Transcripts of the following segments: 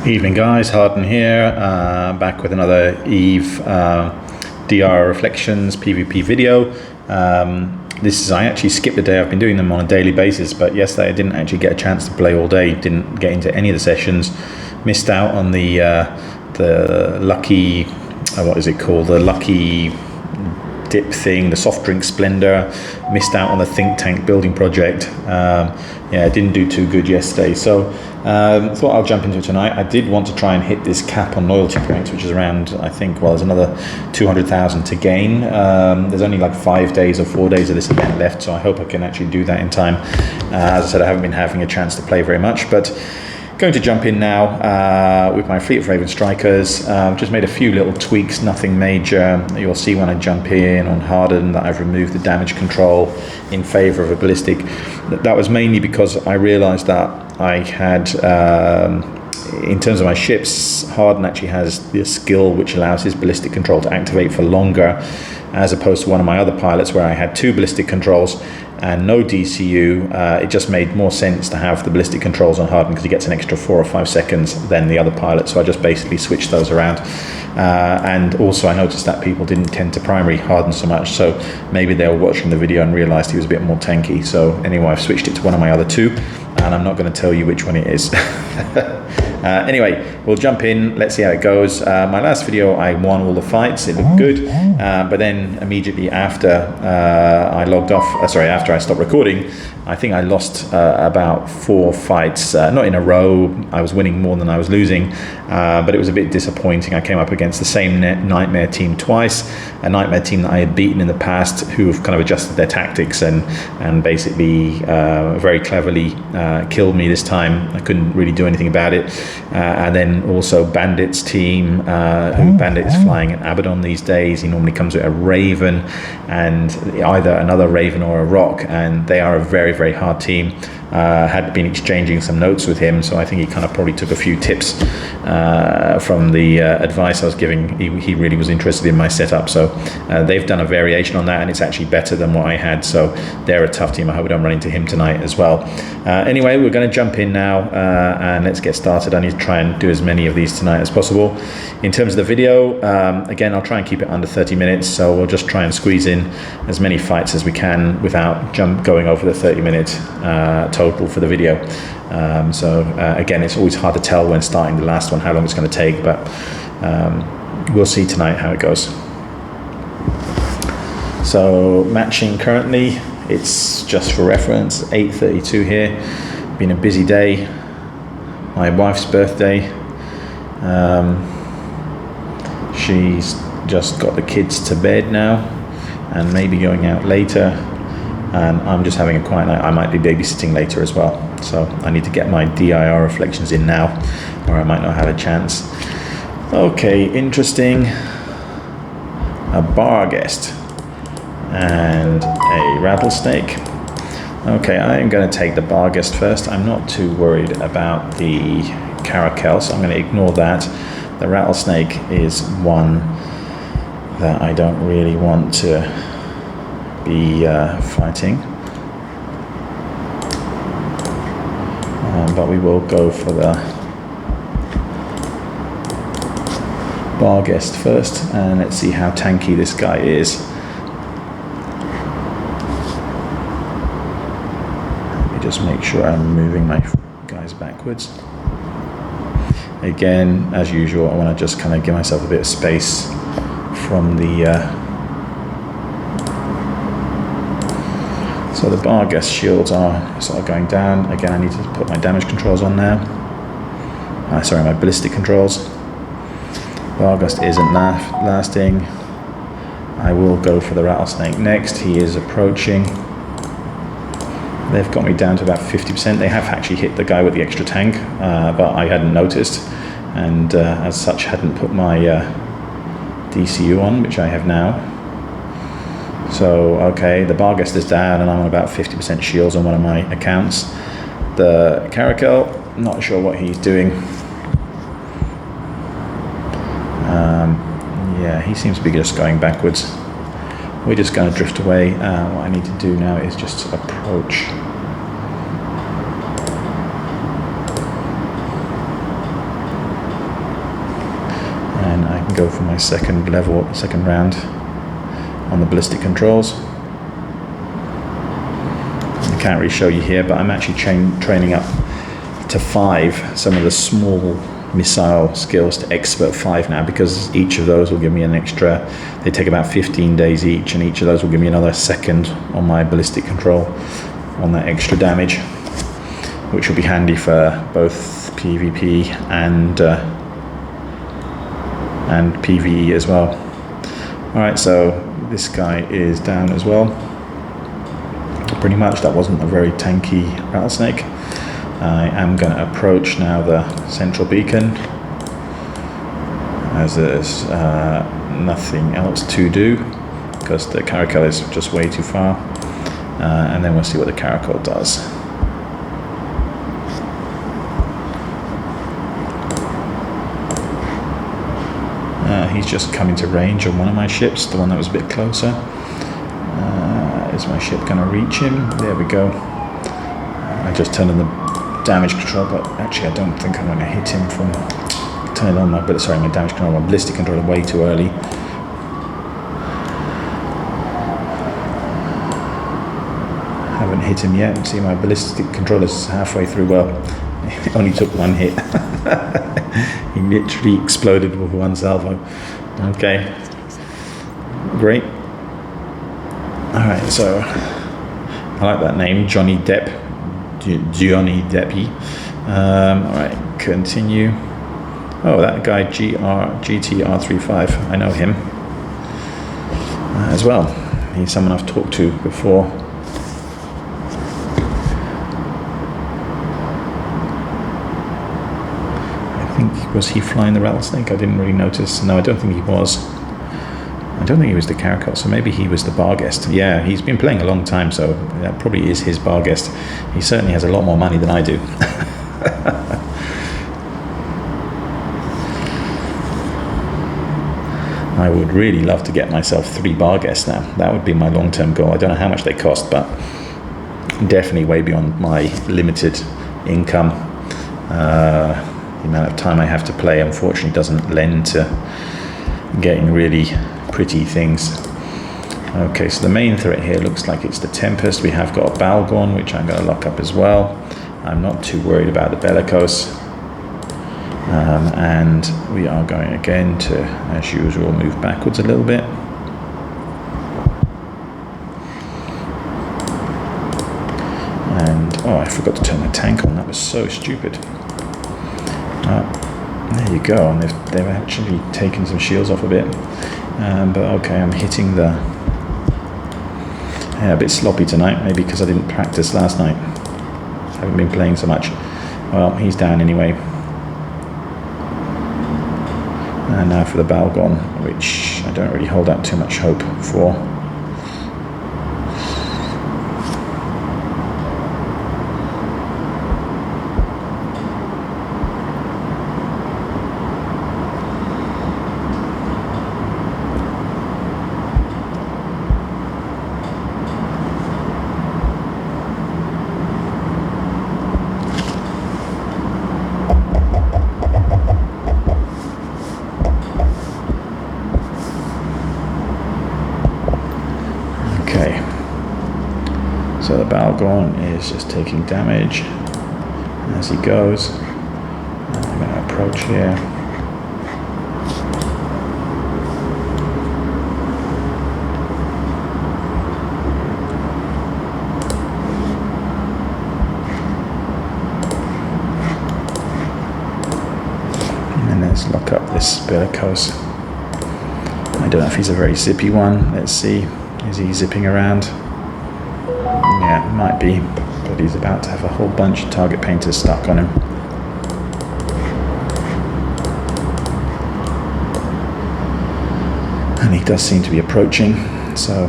Evening guys, Harden here, back with another EVE DIR Reflections PvP video. I actually skipped a day. I've been doing them on a daily basis, but yesterday I didn't actually get a chance to play all day, didn't get into any of the sessions, missed out on the lucky, what is it called, the lucky dip thing, the soft drink splendor, missed out on the think tank building project. Yeah, didn't do too good yesterday, so thought I'll jump into it tonight. I did want to try and hit this cap on loyalty points, which is around, I think, well, there's another 200,000 to gain. There's only like 5 days or 4 days of this event left, so I hope I can actually do that in time. As I said, I haven't been having a chance to play very much, but going to jump in now with my Fleet of Raven Strikers. Just made a few little tweaks, nothing major. You'll see when I jump in on Harden that I've removed the damage control in favor of a ballistic. That was mainly because I realized that I had, in terms of my ships, Harden actually has the skill which allows his ballistic control to activate for longer, as opposed to one of my other pilots where I had 2 ballistic controls and no DCU. It just made more sense to have the ballistic controls on Harden because he gets an extra 4 or 5 seconds than the other pilot, so I just basically switched those around. And also I noticed that people didn't tend to primary Harden so much, so maybe they were watching the video and realized he was a bit more tanky. So anyway, I've switched it to one of my other 2, and I'm not going to tell you which one it is. Anyway, we'll jump in, let's see how it goes. My last video I won all the fights, it looked good, but then immediately after I logged off, after I stopped recording, I think I lost about 4 fights, not in a row. I was winning more than I was losing, but it was a bit disappointing. I came up against the same Nightmare team twice, a Nightmare team that I had beaten in the past, who have kind of adjusted their tactics and basically very cleverly killed me this time. I couldn't really do anything about it. And then also Bandit's team, who Bandit is flying an Abaddon these days. He normally comes with a Raven and either another Raven or a Rock, and they are a very, very hard team. Had been exchanging some notes with him, so I think he kind of probably took a few tips from the advice I was giving. He really was interested in my setup, so they've done a variation on that, and it's actually better than what I had, so they're a tough team. I hope I don't run into him tonight as well. Anyway, we're going to jump in now, and let's get started. I need to try and do as many of these tonight as possible. In terms of the video, again, I'll try and keep it under 30 minutes, so we'll just try and squeeze in as many fights as we can without going over the 30-minute total for the video. Again, it's always hard to tell when starting the last one how long it's going to take, but we'll see tonight how it goes. So matching currently, it's just for reference, 8:32 here. Been a busy day. My wife's birthday. She's just got the kids to bed now and maybe going out later, and I'm just having a quiet night. I might be babysitting later as well, so I need to get my DIR reflections in now, or I might not have a chance. Okay, interesting. A Barghest and a Rattlesnake. Okay, I'm going to take the Barghest first. I'm not too worried about the Caracal, so I'm going to ignore that. The Rattlesnake is one that I don't really want to be fighting, but we will go for the Barghest first, and let's see how tanky this guy is. Let me just make sure I'm moving my guys backwards. Again, as usual, I want to just kind of give myself a bit of space from the so the Barghest shields are sort of going down. Again, I need to put my damage controls on now. My ballistic controls. Barghest isn't lasting. I will go for the Rattlesnake next. He is approaching. They've got me down to about 50%. They have actually hit the guy with the extra tank, but I hadn't noticed, and as such hadn't put my DCU on, which I have now. So, okay, the Barghest is down and I'm on about 50% shields on one of my accounts. The Caracal, not sure what he's doing. Yeah, he seems to be just going backwards. We're just going to drift away. What I need to do now is just approach. go for my second round on the ballistic controls. I can't really show you here, but I'm actually training up to 5 some of the small missile skills to expert 5 now, because each of those will give me an extra. They take about 15 days each, and each of those will give me another second on my ballistic control on that extra damage, which will be handy for both PvP and PvE as well. Alright, so this guy is down as well. Pretty much. That wasn't a very tanky Rattlesnake. I am going to approach now the central beacon, as there's nothing else to do because the Caracal is just way too far, and then we'll see what the Caracal does. He's just coming to range on one of my ships, the one that was a bit closer. Is my ship going to reach him? There we go. I just turned on the damage control, but actually I don't think I'm going to hit him from turning on my damage control, my ballistic controller way too early. Haven't hit him yet. See, my ballistic controller's halfway through. Well, it only took one hit. He literally exploded with one salvo. Okay, great. Alright, so I like that name, Johnny Depp. Johnny Deppy. Alright, continue. Oh, that guy GTR35, I know him as well. He's someone I've talked to before. I think, was he flying the Rattlesnake? I didn't really notice. No, I don't think he was. I don't think he was the Caracal, so maybe he was the Barghest. Yeah, he's been playing a long time, so that probably is his Barghest. He certainly has a lot more money than I do. I would really love to get myself 3 Barghests now. That would be my long-term goal. I don't know how much they cost, but definitely way beyond my limited income. The amount of time I have to play, unfortunately, doesn't lend to getting really pretty things. Okay, so the main threat here looks like it's the Tempest. We have got a Bhaalgorn, which I'm going to lock up as well. I'm not too worried about the Bellicose. And we are going again to, as usual, move backwards a little bit. And, oh, I forgot to turn the tank on. That was so stupid. There you go, and they've actually taken some shields off a bit. But okay, I'm hitting the... Yeah, a bit sloppy tonight, maybe because I didn't practice last night. Haven't been playing so much. Well, he's down anyway. And now for the Bhaalgorn, which I don't really hold out too much hope for. So the Bhaalgorn is just taking damage as he goes. I'm going to approach here. And then let's lock up this Bellicose. I don't know if he's a very zippy one. Let's see. Is he zipping around? Yeah, might be, but he's about to have a whole bunch of target painters stuck on him. And he does seem to be approaching, so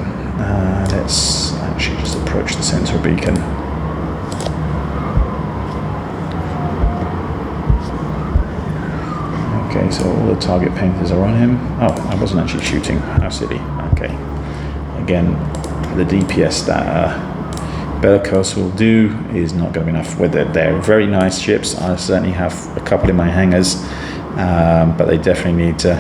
let's actually just approach the central beacon. Okay, so all the target painters are on him. Oh, I wasn't actually shooting. How silly. Okay. Again, the DPS that Bellicose will do is not going to be enough. They're very nice ships. I certainly have a couple in my hangars, but they definitely need to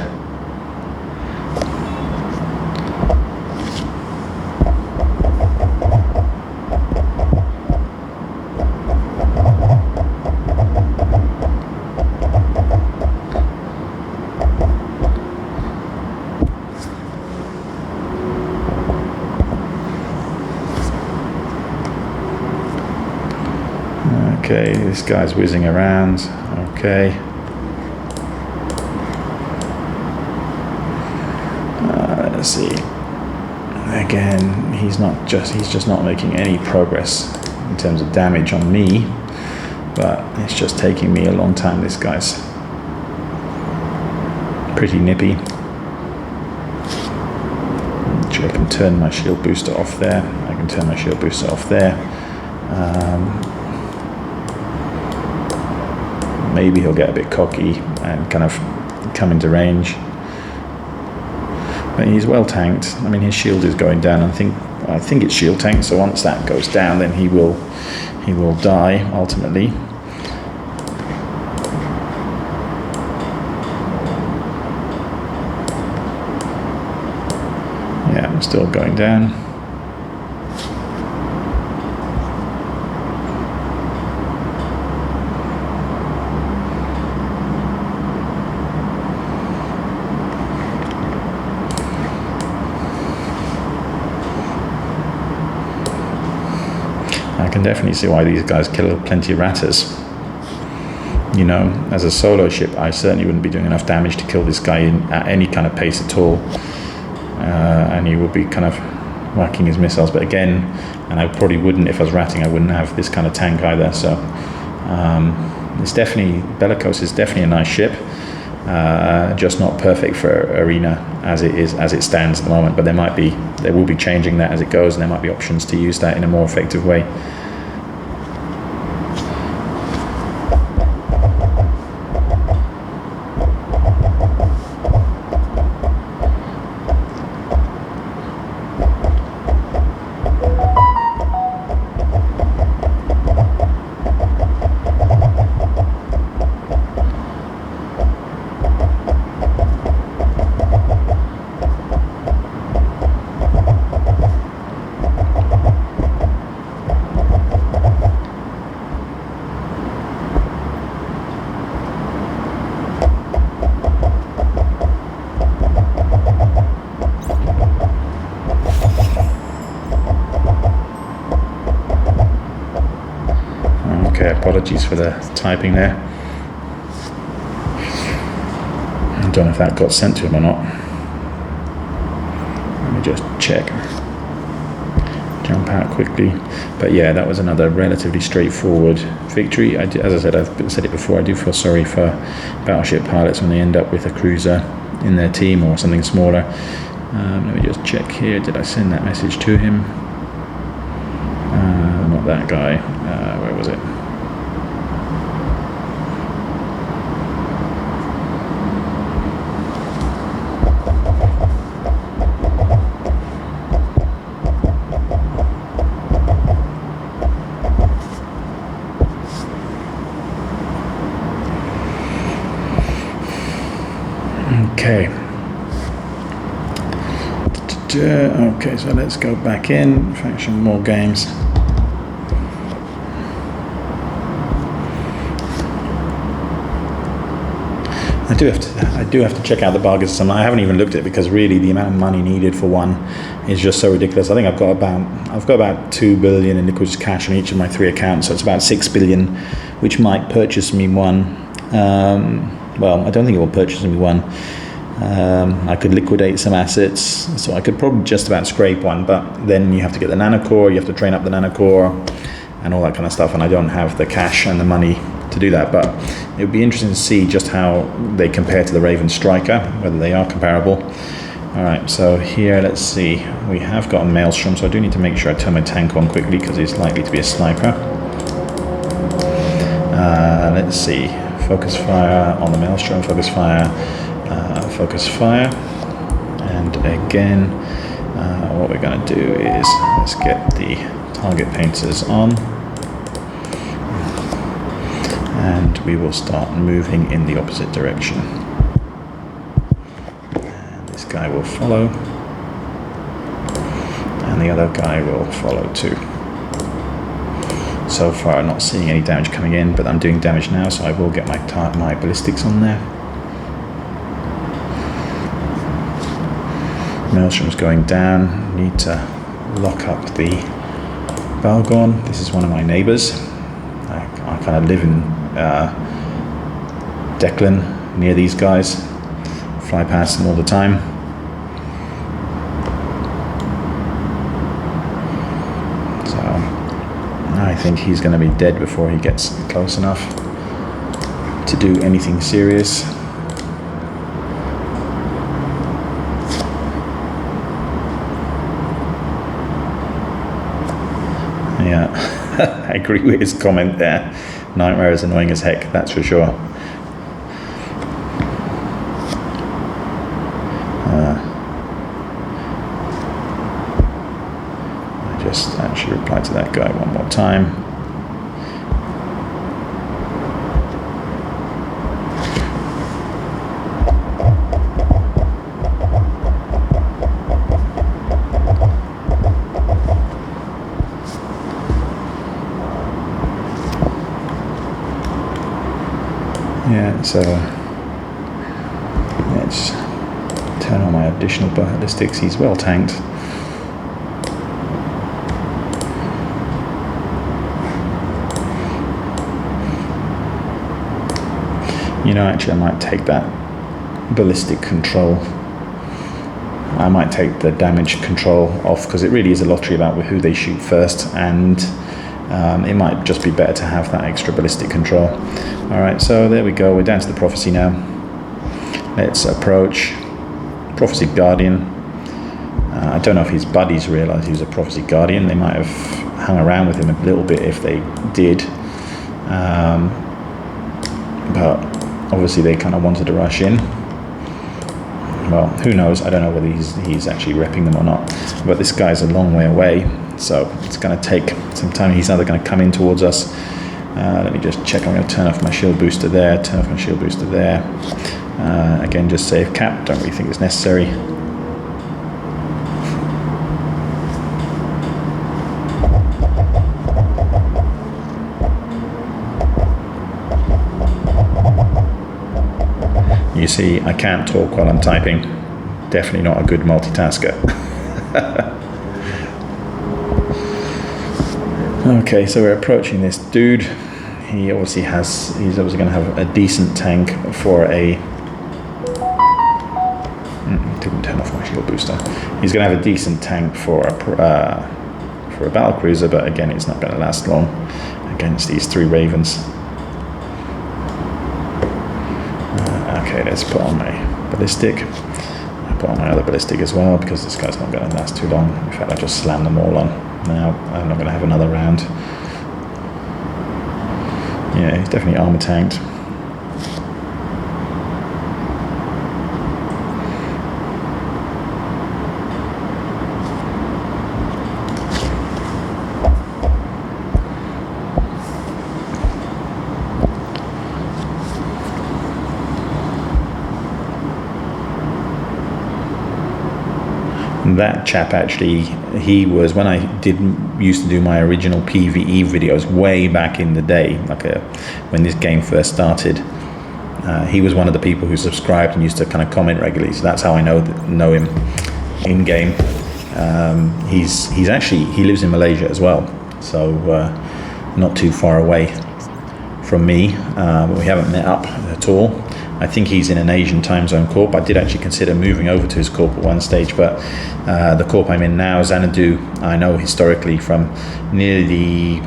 Okay, this guy's whizzing around. Okay. Let's see. Again, he's just not making any progress in terms of damage on me, but it's just taking me a long time. This guy's pretty nippy. Actually, I can turn my shield booster off there. I can turn my shield booster off there. Maybe he'll get a bit cocky and kind of come into range. But he's well tanked. I mean, his shield is going down. I think it's shield tanked. So once that goes down, then he will die ultimately. Yeah, I'm still going down. I can definitely see why these guys kill plenty of ratters. You know, as a solo ship, I certainly wouldn't be doing enough damage to kill this guy at any kind of pace at all. And he would be kind of whacking his missiles. But again, and I probably wouldn't, if I was ratting, I wouldn't have this kind of tank either. So it's definitely, Bellicose is definitely a nice ship. Just not perfect for Arena as it stands at the moment, but they will be changing that as it goes, and there might be options to use that in a more effective way. Okay, apologies for the typing there. I don't know if that got sent to him or not. Let me just check. Jump out quickly. But yeah, that was another relatively straightforward victory. As I said, I've said it before, I do feel sorry for battleship pilots when they end up with a cruiser in their team or something smaller. Let me just check here. Did I send that message to him? Not that guy. Where was it? Okay. Okay, so let's go back in, faction more games. I do have to check out the Barghest. I haven't even looked at it because really the amount of money needed for one is just so ridiculous. I think I've got about 2 billion in liquid cash on each of my 3 accounts, so it's about 6 billion, which might purchase me one. Well, I don't think it will purchase me one. I could liquidate some assets, so I could probably just about scrape one, but then you have to get the nanocore, you have to train up the nanocore and all that kind of stuff, and I don't have the cash and the money to do that. But it would be interesting to see just how they compare to the Raven Striker, whether they are comparable. Alright, so here, let's see, we have got a Maelstrom, so I do need to make sure I turn my tank on quickly because he's likely to be a sniper. Let's see, focus fire on the Maelstrom, focus fire, and again, what we're going to do is let's get the target painters on, and we will start moving in the opposite direction. And this guy will follow, and the other guy will follow too. So far I'm not seeing any damage coming in, but I'm doing damage now, so I will get my ballistics on there. Maelstrom's going down. Need to lock up the Bhaalgorn. This is one of my neighbours. I kind of live in Declan, near these guys, fly past them all the time. So I think he's going to be dead before he gets close enough to do anything serious. Yeah, I agree with his comment there. Nightmare is annoying as heck, that's for sure. I just actually replied to that guy one more time. Yeah, so let's turn on my additional ballistics. He's well tanked. You know, actually I might take that ballistic control. I might take the damage control off, because it really is a lottery about who they shoot first, and it might just be better to have that extra ballistic control. Alright, so there we go, we're down to the Prophecy now. Let's approach Prophecy Guardian. I don't know if his buddies realised he was a Prophecy Guardian. They might have hung around with him a little bit if they did. But obviously they kind of wanted to rush in. Well, who knows, I don't know whether he's actually repping them or not. But this guy's a long way away, so it's going to take some time. He's either going to come in towards us. Let me just check. I'm going to turn off my shield booster there, turn off my shield booster there. Again, just save cap, don't really think it's necessary. You see, I can't talk while I'm typing. Definitely not a good multitasker. Okay, so we're approaching this dude. He's obviously going to have a decent tank for a... didn't turn off my shield booster. He's going to have a decent tank for a battle cruiser, but again, it's not going to last long against these three Ravens. Okay, let's put on my ballistic. I'll put on my other ballistic as well, because this guy's not going to last too long. In fact, I just slammed them all on. Now I'm not going to have another round. Yeah, he's definitely armor tanked. That chap actually, he was, when I used to do my original PvE videos way back in the day, when this game first started, he was one of the people who subscribed and used to kind of comment regularly. So that's how I know him in game. He lives in Malaysia as well, so not too far away from me. But we haven't met up at all. I think he's in an Asian time zone corp. I did actually consider moving over to his corp at one stage, but the corp I'm in now, Xanadu, I know historically from nearly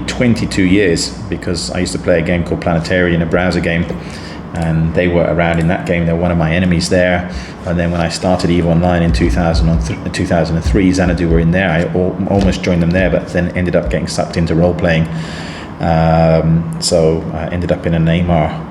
22 years, because I used to play a game called Planetarian, a browser game, and they were around in that game. They were one of my enemies there. And then when I started EVE Online in 2003, Xanadu were in there. I almost joined them there, but then ended up getting sucked into role-playing. So I ended up in an AMAR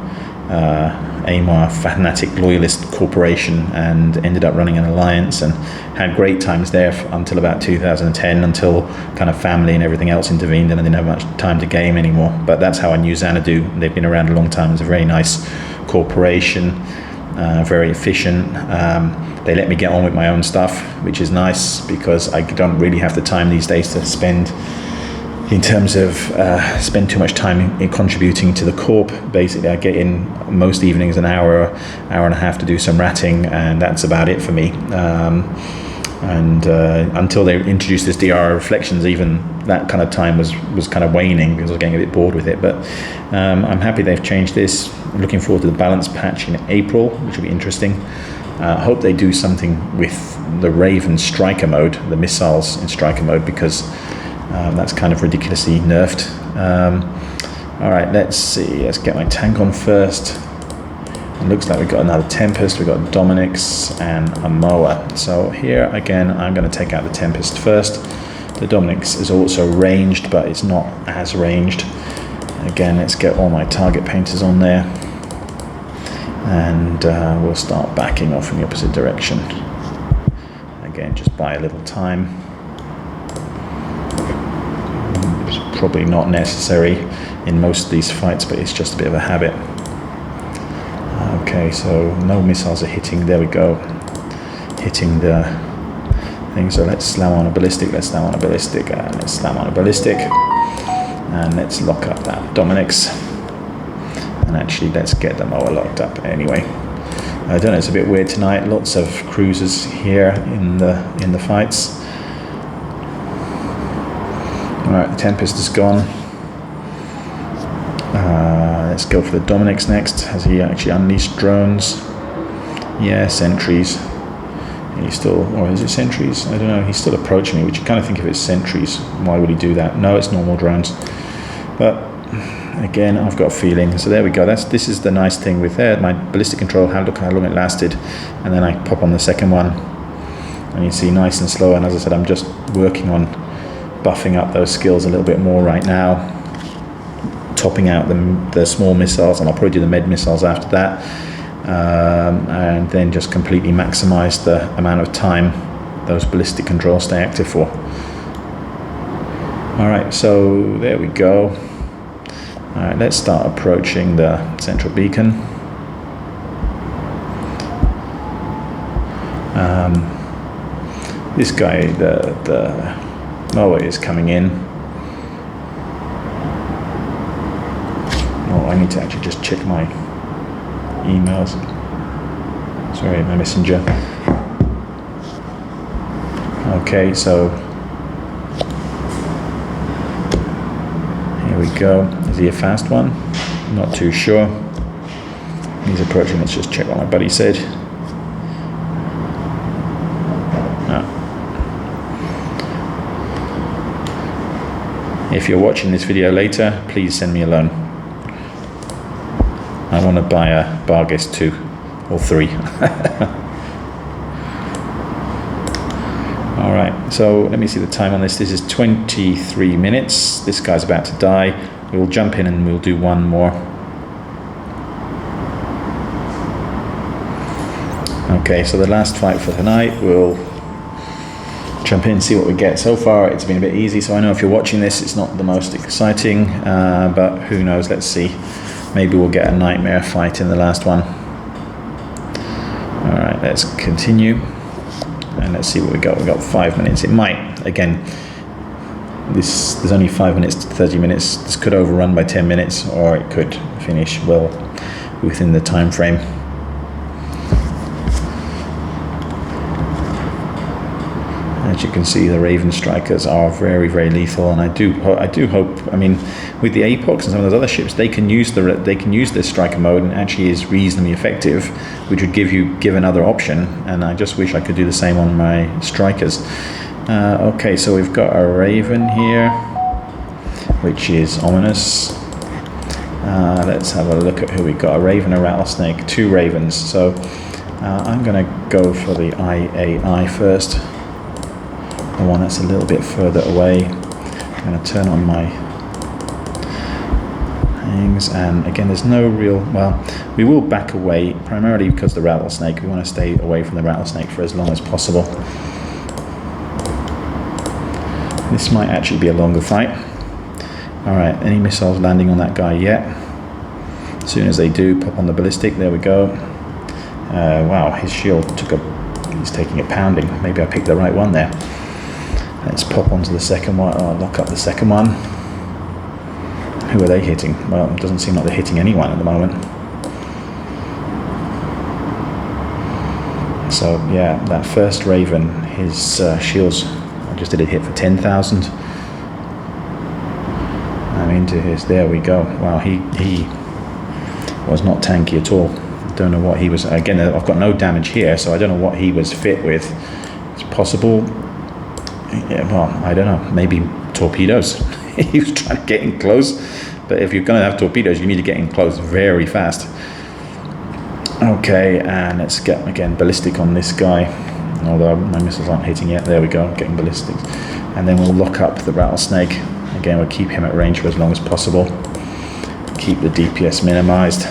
fanatic loyalist corporation, and ended up running an alliance and had great times there until about 2010, until kind of family and everything else intervened and I didn't have much time to game anymore. But that's how I knew Xanadu. They've been around a long time. It's a very nice corporation, very efficient. They let me get on with my own stuff, which is nice, because I don't really have the time these days to spend in terms of spend too much time in contributing to the corp. Basically, I get in most evenings an hour and a half to do some ratting, and that's about it for me. And until they introduced this DIR Reflections, even that kind of time was kind of waning because I was getting a bit bored with it. But I'm happy they've changed this. I'm looking forward to the balance patch in April, which will be interesting. I hope they do something with the Raven striker mode, the missiles in striker mode, because that's kind of ridiculously nerfed. All right, let's see. Let's get my tank on first. It looks like we've got another Tempest, we've got Dominix and a Moa. So here again, I'm going to take out the Tempest first. The Dominix is also ranged, but it's not as ranged. Again, let's get all my target painters on there. And we'll start backing off in the opposite direction. Again, just buy a little time. It's probably not necessary in most of these fights, but it's just a bit of a habit. Okay, so no missiles are hitting. There we go. Hitting the thing. So let's slam on a ballistic. Let's slam on a ballistic. Let's slam on a ballistic. And let's lock up that Dominix. And actually, let's get the Moa locked up anyway. I don't know. It's a bit weird tonight. Lots of cruisers here in the fights. All right, the Tempest is gone. Let's go for the Dominix next. Has he actually unleashed drones? Yeah, sentries. He's still, or is it sentries? I don't know. He's still approaching me, which you kind of think if it's sentries, why would he do that? No, it's normal drones. But again, I've got a feeling. So there we go. This is the nice thing with my ballistic control. Look how long it lasted, and then I pop on the second one, and you see nice and slow. And as I said, I'm just working on buffing up those skills a little bit more right now. Topping out the small missiles, and I'll probably do the med missiles after that, and then just completely maximize the amount of time those ballistic controls stay active for. All right, so there we go. All right, let's start approaching the central beacon. This guy, the Moa, is coming in. I need to actually just check my emails. Sorry, my messenger. Okay, so here we go. Is he a fast one? Not too sure. He's approaching. Let's just check what my buddy said. If you're watching this video later, please send me a loan. I want to buy a Barghest 2 or 3. All right, so let me see the time on this. This is 23 minutes. This guy's about to die. We'll jump in and we'll do one more. Okay, so the last fight for tonight, we'll jump in and see what we get. So far, it's been a bit easy, so I know if you're watching this, it's not the most exciting, but who knows, let's see. Maybe we'll get a nightmare fight in the last one. All right, let's continue. And let's see what we got. We got 5 minutes. It might, again, there's only 5 minutes to 30 minutes. This could overrun by 10 minutes, or it could finish well within the time frame. As you can see, the Raven strikers are very, very lethal, and I do hope. I mean, with the Apox and some of those other ships, they can use this striker mode, and actually is reasonably effective, which would give another option. And I just wish I could do the same on my strikers. Okay, so we've got a Raven here, which is ominous. Let's have a look at who we got. A Raven, a Rattlesnake, 2 Ravens. So I'm going to go for the IAI first. The one that's a little bit further away. I'm going to turn on my hangs, and again, there's no real, well, we will back away primarily because the Rattlesnake. We want to stay away from the Rattlesnake for as long as possible. This might actually be a longer fight. Alright, any missiles landing on that guy yet? As soon as they do, pop on the ballistic. There we go. Wow, his shield he's taking a pounding. Maybe I picked the right one there. Let's pop onto the second one. Oh, lock up the second one. Who are they hitting? Well, it doesn't seem like they're hitting anyone at the moment. So yeah, that first Raven, his shields, I just did a hit for 10,000. I'm into his, there we go. Wow, he was not tanky at all. Don't know what he was, again, I've got no damage here, so I don't know what he was fit with. It's possible, yeah, well, I don't know, maybe torpedoes. He was trying to get in close, but if you're going to have torpedoes, you need to get in close very fast. Okay, and let's get, again, ballistic on this guy, although my missiles aren't hitting yet. There we go, getting ballistics. And then we'll lock up the Rattlesnake. Again, we'll keep him at range for as long as possible. Keep the DPS minimized,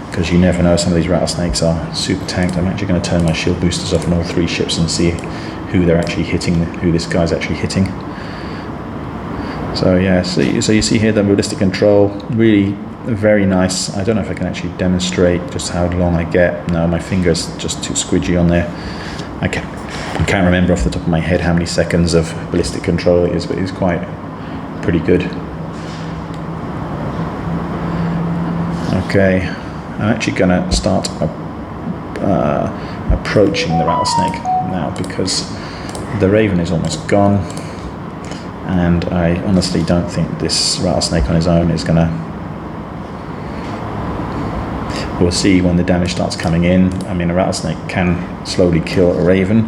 because you never know, some of these Rattlesnakes are super tanked. I'm actually going to turn my shield boosters off on all 3 ships and see who they're actually hitting, who this guy's actually hitting. So yeah, so you see here the ballistic control, really very nice. I don't know if I can actually demonstrate just how long I get. No, my finger's just too squidgy on there. I can't remember off the top of my head how many seconds of ballistic control it is, but it's quite pretty good. Okay, I'm actually going to start approaching the Rattlesnake now, because the Raven is almost gone, and I honestly don't think this Rattlesnake on his own is going to... We'll see when the damage starts coming in. I mean, a Rattlesnake can slowly kill a Raven,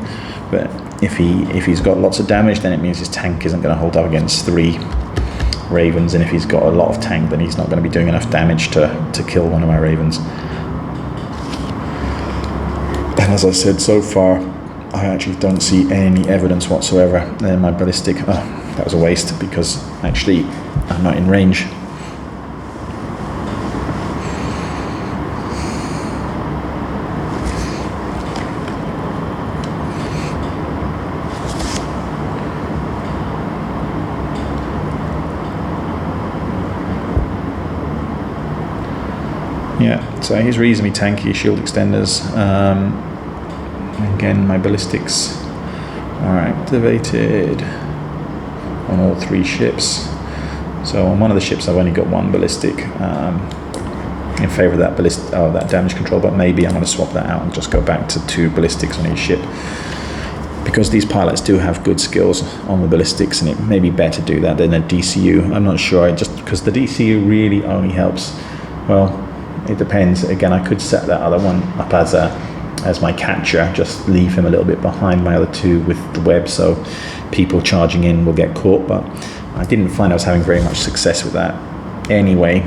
but if he's got lots of damage, then it means his tank isn't going to hold up against 3 Ravens, and if he's got a lot of tank, then he's not going to be doing enough damage to kill one of my Ravens. And as I said, so far I actually don't see any evidence whatsoever. Then my ballistic, oh, that was a waste, because actually I'm not in range. Yeah, so he's reasonably tanky, shield extenders. Again, my ballistics are activated on all 3 ships. So on one of the ships I've only got 1 ballistic in favour of that that damage control, but maybe I'm going to swap that out and just go back to 2 ballistics on each ship, because these pilots do have good skills on the ballistics, and it may be better to do that than a DCU. I'm not sure, just because the DCU really only helps, well, it depends. Again, I could set that other one up as my catcher, just leave him a little bit behind my other 2 with the web, so people charging in will get caught. But I didn't find I was having very much success with that anyway,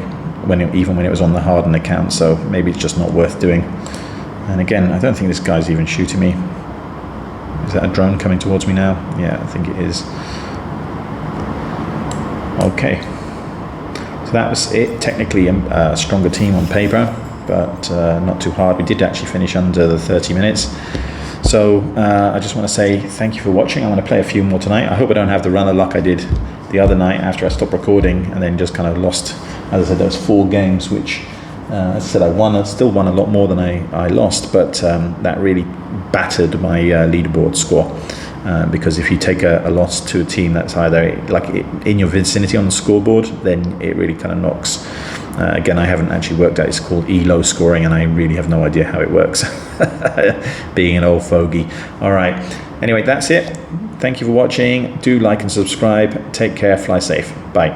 even when it was on the hardened account, so maybe it's just not worth doing. And again, I don't think this guy's even shooting me. Is that a drone coming towards me now? Yeah, I think it is. Okay. So that was it. Technically a stronger team on paper, but not too hard. We did actually finish under the 30 minutes. So I just want to say thank you for watching. I'm going to play a few more tonight. I hope I don't have the run of luck I did the other night after I stopped recording and then just kind of lost. As I said, those 4 games, which as I said, I still won a lot more than I lost, but that really battered my leaderboard score. Because if you take a loss to a team that's either like in your vicinity on the scoreboard, then it really kind of knocks. Again, I haven't actually worked out. It's called ELO scoring, and I really have no idea how it works, being an old fogey. All right. Anyway, that's it. Thank you for watching. Do like and subscribe. Take care. Fly safe. Bye.